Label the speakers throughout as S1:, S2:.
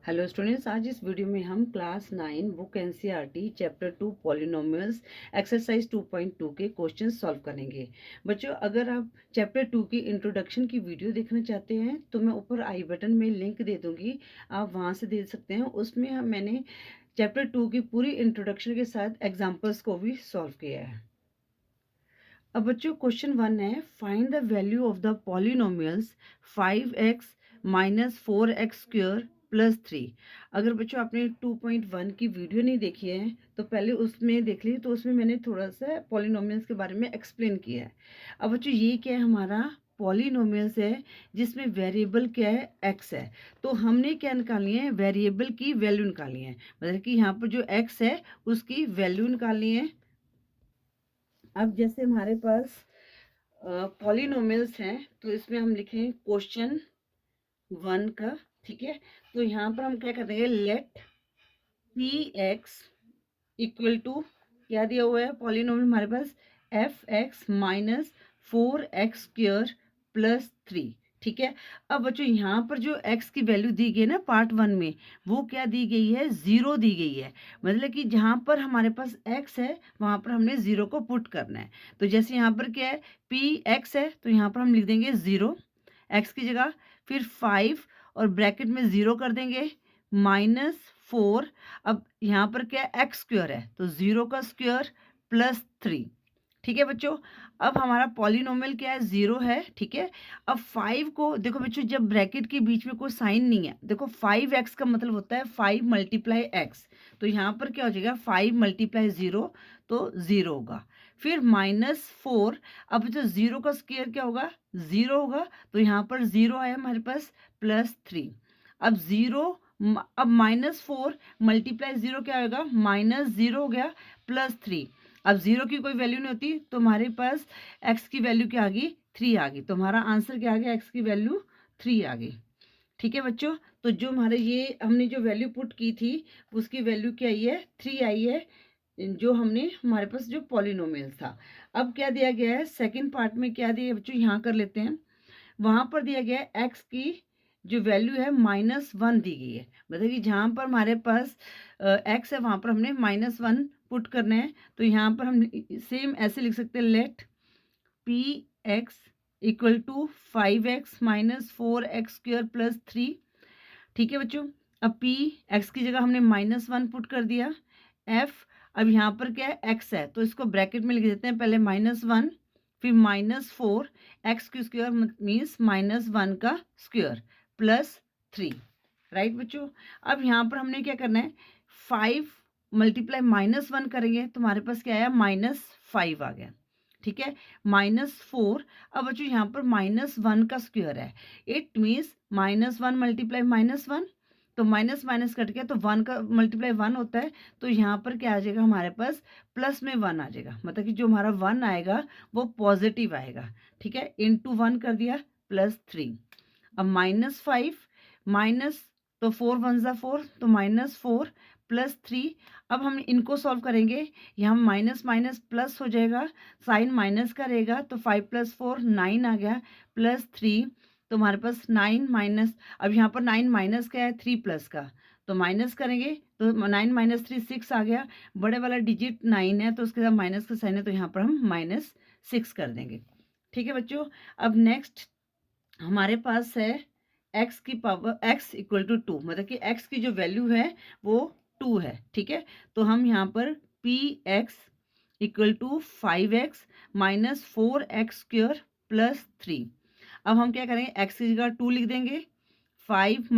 S1: Hello students, आज इस video में हम class 9 book NCERT chapter 2 polynomials exercise 2.2 के क्वेश्चंस सॉल्व करेंगे। बच्चों, अगर आप चैप्टर 2 की इंट्रोडक्शन की वीडियो देखना चाहते हैं तो मैं ऊपर आई बटन में लिंक दे दूंगी, आप वहां से देख सकते हैं। उसमें मैंने चैप्टर 2 की पूरी इंट्रोडक्शन के साथ एग्जाम्पल्स को भी सॉल्व किया है। अब बच्चों, क्वेश्चन 1 है, find the value of the polynomials 5x minus 4x square plus 3। अगर बच्चों आपने 2.1 की वीडियो नहीं देखी है तो पहले उसमें देख ली, तो उसमें मैंने थोड़ा सा पॉलिनोमियल्स के बारे में एक्सप्लेन किया है। अब बच्चों, ये क्या है, हमारा पॉलिनोमियल्स है जिसमें वेरिएबल क्या है, x है। तो हमने क्या निकालनी है, वेरिएबल की वैल्यू निकालनी है, मतलब कि यहाँ पर जो x है उसकी वैल्यू निकालनी है। अब जैसे हमारे पास पॉलिनोमियल्स हैं तो इसमें हम लिखेंगे क्वेश्चन 1 का, ठीक है। तो यहाँ पर हम क्या कर देंगे, let P X equal to, क्या दिया हुआ है पॉलिनोमियल हमारे पास, F X minus 4x square plus 3, ठीक है। अब बच्चों, यहाँ पर जो x की वैल्यू दी गई है ना पार्ट 1 में, वो क्या दी गई है, 0 दी गई है। मतलब कि जहाँ पर हमारे पास x है वहाँ पर हमने 0 को पुट करना है। तो जैसे यहाँ पर क्या है, पी एक्स है तो यहाँ पर हम लिख देंगे 0 x की जगह, फिर 5 और ब्रैकेट में 0 कर देंगे, -4। अब यहाँ पर क्या है, एक्स स्क्वायर है तो 0 का स्क्वायर प्लस 3, ठीक है बच्चों। अब हमारा पॉलिनोमियल क्या है, 0 है, ठीक है। अब 5 को देखो बच्चों, जब ब्रैकेट के बीच में कोई साइन नहीं है, देखो 5x का मतलब होता है 5 मल्टीप्लाई एक्स। तो यहाँ पर क्या हो जाएगा, 5 मल्टीप्लाई 0 तो 0 होगा, फिर -4। अब जो 0 का स्क्वायर क्या होगा, 0 होगा, तो यहाँ पर 0 आया हमारे पास, प्लस 3। अब 0, अब -4 मल्टीप्लाई 0 क्या होगा, -0 हो गया, प्लस 3। अब 0 की कोई वैल्यू नहीं होती तो हमारे पास x की वैल्यू क्या आ गई, 3 आ गई। तो हमारा आंसर क्या आ गया, x की वैल्यू 3 आ गई, ठीक है बच्चों। तो जो हमारे ये हमने जो वैल्यू पुट की थी उसकी वैल्यू क्या आई है, 3 आई है, जो हमने हमारे पास जो पॉलिनोमियल था। अब क्या दिया गया है सेकंड पार्ट में, क्या दिया है बच्चों, यहाँ कर लेते हैं। वहां पर दिया गया है एक्स की जो वैल्यू है -1 दी गई है, मतलब कि जहां पर हमारे पास एक्स है वहां पर हमने -1 पुट करना है। तो यहाँ पर हम सेम ऐसे लिख सकते हैं, let P X equal to 5x minus 4x square plus 3, ठीक है बच्चों। अब पी एक्स की जगह हमने -1 पुट कर दिया, एफ, अब यहाँ पर क्या है, एक्स है तो इसको ब्रैकेट में लिख देते हैं, पहले -1 फिर -4, एक्स की स्क्वायर मीन्स -1 का स्क्वायर प्लस 3, राइट बच्चों। अब यहाँ पर हमने क्या करना है, 5 मल्टीप्लाई -1 करेंगे तो हमारे पास क्या आया, -5 आ गया, ठीक है, -4। अब बच्चों यहाँ पर -1 का स्क्वायर है, इट मीन्स -1 मल्टीप्लाई -1, तो माइनस माइनस कट गया तो 1 का मल्टीप्लाई 1 होता है, तो यहाँ पर क्या आ जाएगा हमारे पास, प्लस में 1 आ जाएगा, मतलब कि जो हमारा 1 आएगा वो पॉजिटिव आएगा, ठीक है। इंटू 1 कर दिया, +3। अब -5 माइनस, तो 4 1 ज़ा 4, तो -4 +3। अब हम इनको सॉल्व करेंगे, यहाँ माइनस माइनस प्लस हो जाएगा, साइन माइनस का रहेगा, तो 5 + 4 9 आ गया, +3। तो हमारे पास 9 माइनस, अब यहाँ पर 9 माइनस का है, 3 प्लस का, तो माइनस करेंगे तो 9 माइनस 3 6 आ गया, बड़े वाला डिजिट 9 है तो उसके साथ माइनस का साइन है, तो यहाँ पर हम -6 कर देंगे, ठीक है बच्चों। अब नेक्स्ट हमारे पास है x की पावर, x इक्वल टू 2, मतलब कि x की जो वैल्यू है वो 2 है, ठीक है। तो हम यहाँ पर P X equal to 5x minus 4x square plus 3। अब हम क्या करेंगे, x की जगह 2 लिख देंगे, 5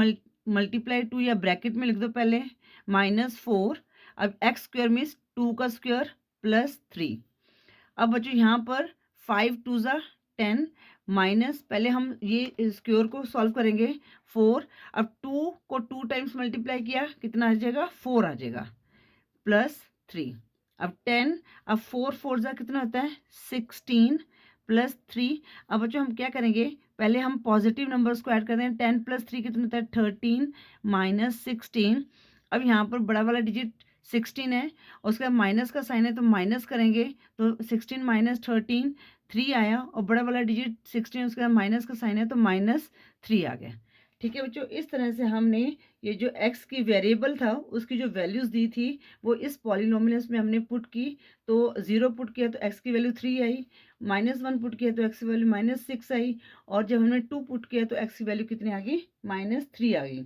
S1: मल्टीप्लाई 2 या ब्रैकेट में लिख दो पहले, -4। अब x स्क्वायर मीन्स 2 का स्क्वायर प्लस 3। अब बच्चों यहाँ पर 5 2 ज़ा 10, माइनस, पहले हम ये स्क्वायर को सॉल्व करेंगे, 4। अब 2 को 2 टाइम्स मल्टीप्लाई किया, कितना आ जाएगा, 4 आ जाएगा, +3। अब 10, अब 4 4 ज़ा कितना होता है, 16 +3। अब बच्चों हम क्या करेंगे, पहले हम पॉजिटिव नंबर्स को ऐड करते हैं, 10 + 3 कितना होता है, 13 -16। अब यहाँ पर बड़ा वाला डिजिट 16 है, उसका माइनस का साइन है तो माइनस करेंगे, तो 16 - 13 3 आया, और बड़ा वाला डिजिट 16 उसका माइनस का साइन है तो -3 आ गया, ठीक है बच्चों, इस तरह से हमने ये जो x की वेरिएबल था उसकी जो वैल्यूज़ दी थी वो इस पॉलिनोमियल्स में हमने पुट की। तो 0 पुट किया तो x की वैल्यू 3 आई, -1 पुट किया तो x की वैल्यू -6 आई, और जब हमने 2 पुट किया तो x की वैल्यू कितनी आ गई, -3 आ गई।